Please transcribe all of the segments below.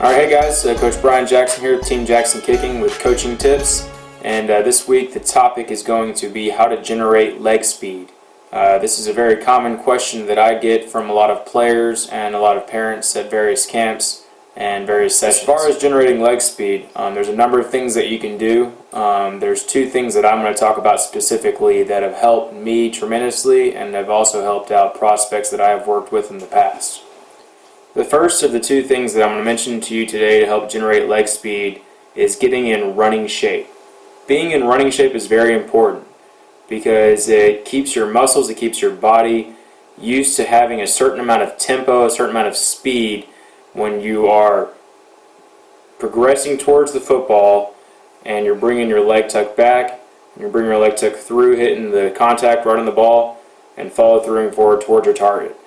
Alright, hey guys, Coach Brian Jackson here with Team Jackson Kicking with coaching tips. And this week the topic is going to be how to generate leg speed. This is a very common question that I get from a lot of players and a lot of parents at various camps and various sessions. As far as generating leg speed, there's a number of things that you can do. There's two things that I'm going to talk about specifically that have helped me tremendously and have also helped out prospects that I have worked with in the past. The first of the two things that I'm going to mention to you today to help generate leg speed is getting in running shape. Being in running shape is very important because it keeps your muscles, it keeps your body used to having a certain amount of tempo, a certain amount of speed when you are progressing towards the football and you're bringing your leg tuck back, and you're bringing your leg tuck through, hitting the contact right on the ball, and follow through and forward towards your target.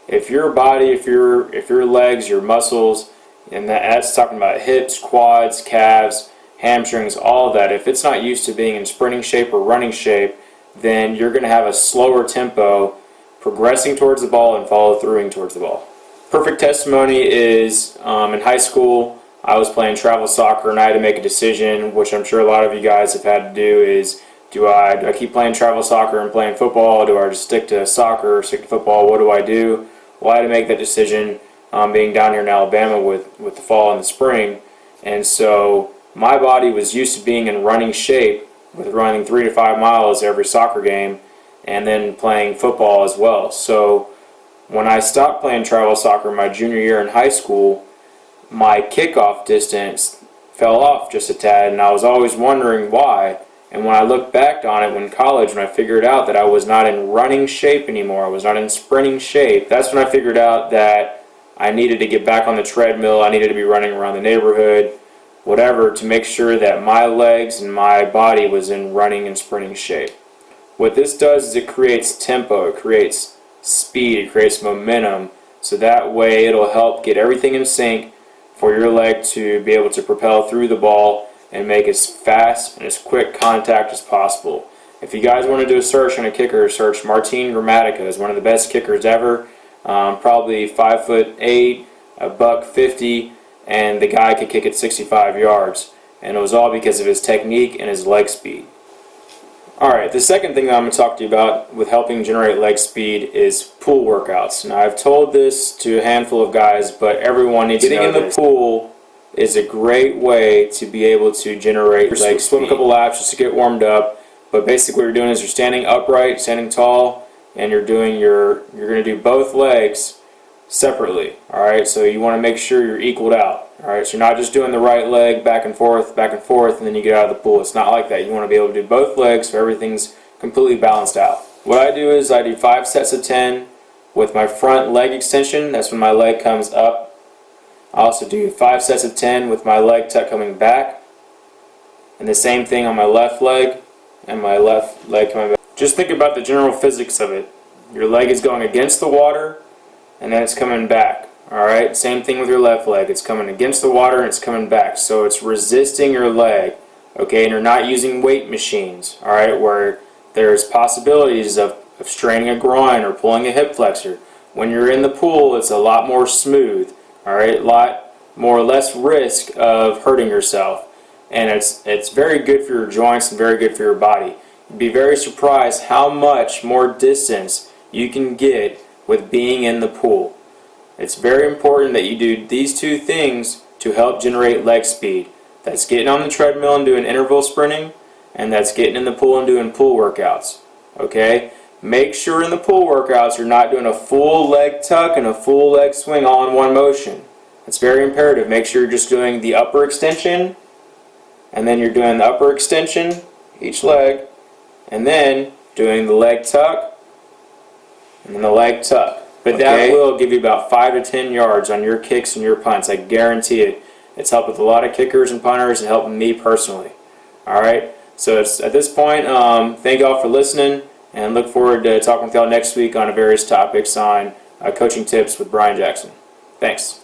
If your body, if your legs, your muscles, and that's talking about hips, quads, calves, hamstrings, all of that, if it's not used to being in sprinting shape or running shape, then you're going to have a slower tempo progressing towards the ball and follow through towards the ball. Perfect testimony is in high school, I was playing travel soccer and I had to make a decision, which I'm sure a lot of you guys have had to do, is do I keep playing travel soccer and playing football? Do I just stick to soccer or stick to football? What do I do? Well, I had to make that decision being down here in Alabama with the fall and the spring. And so my body was used to being in running shape with running 3 to 5 miles every soccer game and then playing football as well. So when I stopped playing travel soccer my junior year in high school, my kickoff distance fell off just a tad, and I was always wondering why. And when I looked back on it in college, when I figured out that I was not in running shape anymore, I was not in sprinting shape, that's when I figured out that I needed to get back on the treadmill, I needed to be running around the neighborhood, whatever, to make sure that my legs and my body was in running and sprinting shape. What this does is it creates tempo, it creates speed, it creates momentum, so that way it'll help get everything in sync for your leg to be able to propel through the ball and make as fast and as quick contact as possible. If you guys want to do a search on a kicker, search Martin Gramatica is one of the best kickers ever. Probably 5'8", $150, and the guy could kick it 65 yards. And it was all because of his technique and his leg speed. Alright, the second thing that I'm going to talk to you about with helping generate leg speed is pool workouts. Now, I've told this to a handful of guys, but everyone needs to know this. Getting in the pool is a great way to be able to generate leg speed. Swim a couple laps just to get warmed up, but basically what you're doing is you're standing upright, standing tall, and you're going to do both legs separately. Alright, so you want to make sure you're equaled out. Alright, so you're not just doing the right leg back and forth, and then you get out of the pool. It's not like that. You want to be able to do both legs so everything's completely balanced out. What I do is I do 5 sets of 10 with my front leg extension. That's when my leg comes up. I also do 5 sets of 10 with my leg tuck coming back, and the same thing on my left leg and my left leg coming back. Just think about the general physics of it. Your leg is going against the water and then it's coming back. Alright, same thing with your left leg. It's coming against the water and it's coming back. So it's resisting your leg. Okay, and you're not using weight machines, alright, where there's possibilities of straining a groin or pulling a hip flexor. When you're in the pool, it's a lot more smooth. Alright, a lot more or less risk of hurting yourself, and it's very good for your joints and very good for your body. You'd be very surprised how much more distance you can get with being in the pool. It's very important that you do these two things to help generate leg speed. That's getting on the treadmill and doing interval sprinting, and that's getting in the pool and doing pool workouts. Okay? Make sure in the pool workouts you're not doing a full leg tuck and a full leg swing all in one motion. It's very imperative. Make sure you're just doing the upper extension, and then you're doing the upper extension, each leg, and then doing the leg tuck, and then the leg tuck. But that will give you about 5 to 10 yards on your kicks and your punts. I guarantee it. It's helped with a lot of kickers and punters and helping me personally. Alright, so at this point, thank you all for listening. And look forward to talking with y'all next week on various topics on coaching tips with Brian Jackson. Thanks.